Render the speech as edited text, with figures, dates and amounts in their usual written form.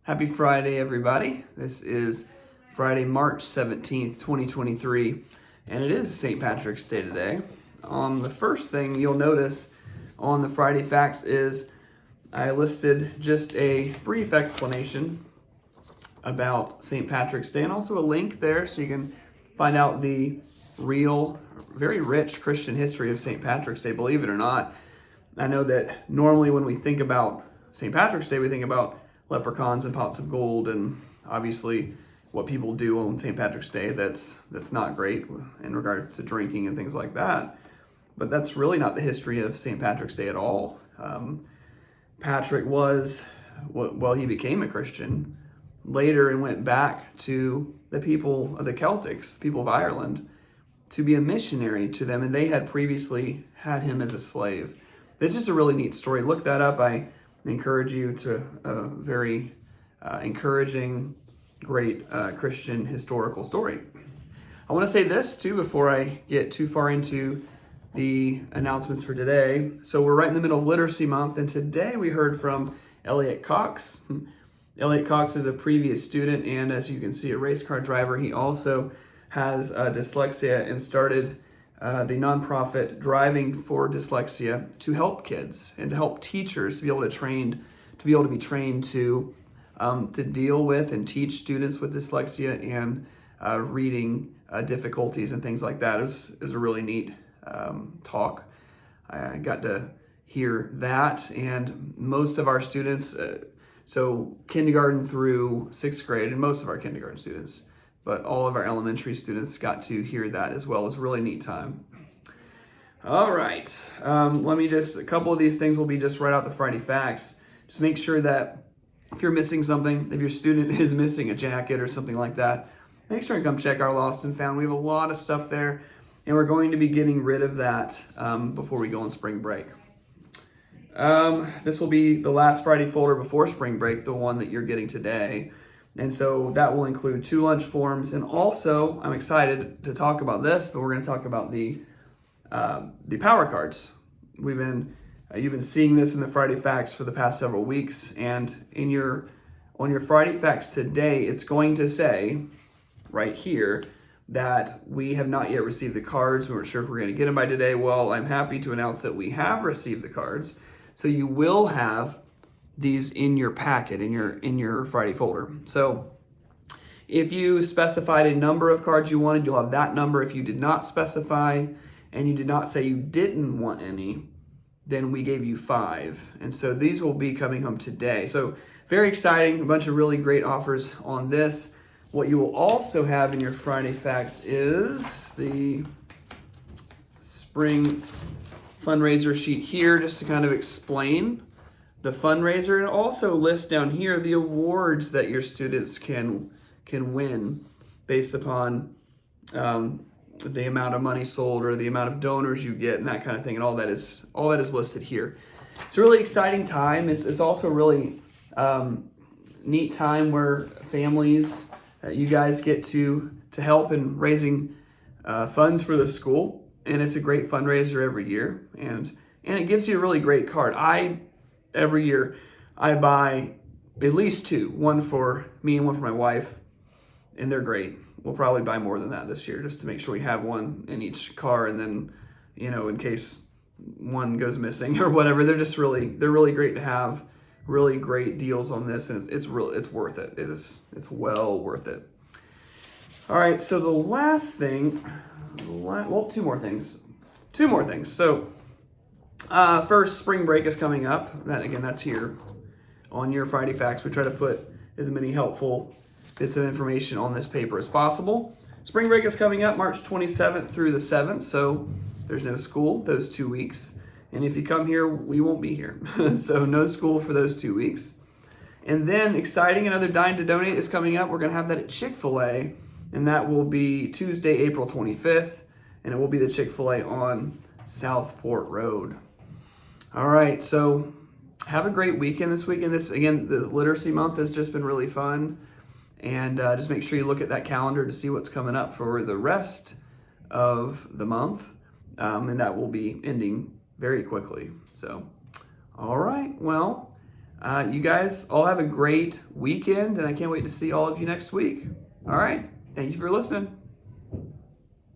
Happy Friday, everybody. This is Friday, March 17th, 2023, and it is St. Patrick's Day today. The first thing you'll notice on the Friday Facts is I listed just a brief explanation about St. Patrick's Day and also a link there so you can find out the real, very rich Christian history of St. Patrick's Day, believe it or not. I know that normally when we think about St. Patrick's Day, we think about leprechauns and pots of gold, and obviously what people do on St. Patrick's Day that's not great in regards to drinking and things like that. But that's really not the history of St. Patrick's Day at all. Patrick he became a Christian later and went back to the people of the Celtics, the people of Ireland, to be a missionary to them, and they had previously had him as a slave. It's just a really neat story. Look that up. I encourage you to a very encouraging, great Christian historical story. I want to say this too before I get too far into the announcements for today. So we're right in the middle of Literacy Month, and today we heard from Elliot Cox. Elliot Cox is a previous student, and as you can see, a race car driver. He also has dyslexia and started the nonprofit Driving for Dyslexia to help kids and to help teachers to be able to be trained to deal with and teach students with dyslexia and reading difficulties and things like that. It was a really neat talk. I got to hear that, and most of our students, so kindergarten through 6th grade, and most of our kindergarten students, but all of our elementary students got to hear that as well. It was a really neat time. All right, a couple of these things will be just right out the Friday Facts. Just make sure that if you're missing something, if your student is missing a jacket or something like that, make sure and come check our Lost and Found. We have a lot of stuff there, and we're going to be getting rid of that before we go on spring break. This will be the last Friday folder before spring break, the one that you're getting today. And so that will include 2 lunch forms. And also, I'm excited to talk about this, but we're going to talk about the power cards. You've been seeing this in the Friday Facts for the past several weeks. And on your Friday Facts today, it's going to say right here that we have not yet received the cards. We weren't sure if we're going to get them by today. Well, I'm happy to announce that we have received the cards. So you will have these in your packet, in your Friday folder. So if you specified a number of cards you wanted, you'll have that number. If you did not specify and you did not say you didn't want any, then we gave you 5. And so these will be coming home today. So very exciting, a bunch of really great offers on this. What you will also have in your Friday Facts is the spring fundraiser sheet here, just to kind of explain the fundraiser, and also list down here the awards that your students can win based upon the amount of money sold or the amount of donors you get and that kind of thing, and all that is listed here. It's a really exciting time. It's also a really neat time where families, you guys get to help in raising funds for the school, and it's a great fundraiser every year, and it gives you a really great card. Every year, I buy at least 2, one for me and one for my wife, and they're great. We'll probably buy more than that this year just to make sure we have one in each car, and then, in case one goes missing or whatever, they're really great to have. Really great deals on this, and it's worth it. It's well worth it. All right, so the last thing, 2 more things. So, first, spring break is coming up. That's here on your Friday Facts. We try to put as many helpful bits of information on this paper as possible. Spring break is coming up March 27th through the 7th, so there's no school those 2 weeks. And if you come here, we won't be here. So no school for those 2 weeks. And then exciting, another Dine to Donate is coming up. We're going to have that at Chick-fil-A, and that will be Tuesday, April 25th, and it will be the Chick-fil-A on Southport Road. All right, so have a great weekend this weekend. The Literacy Month has just been really fun. And just make sure you look at that calendar to see what's coming up for the rest of the month. And that will be ending very quickly. So, all right, well, You guys all have a great weekend, and I can't wait to see all of you next week. All right. Thank you for listening.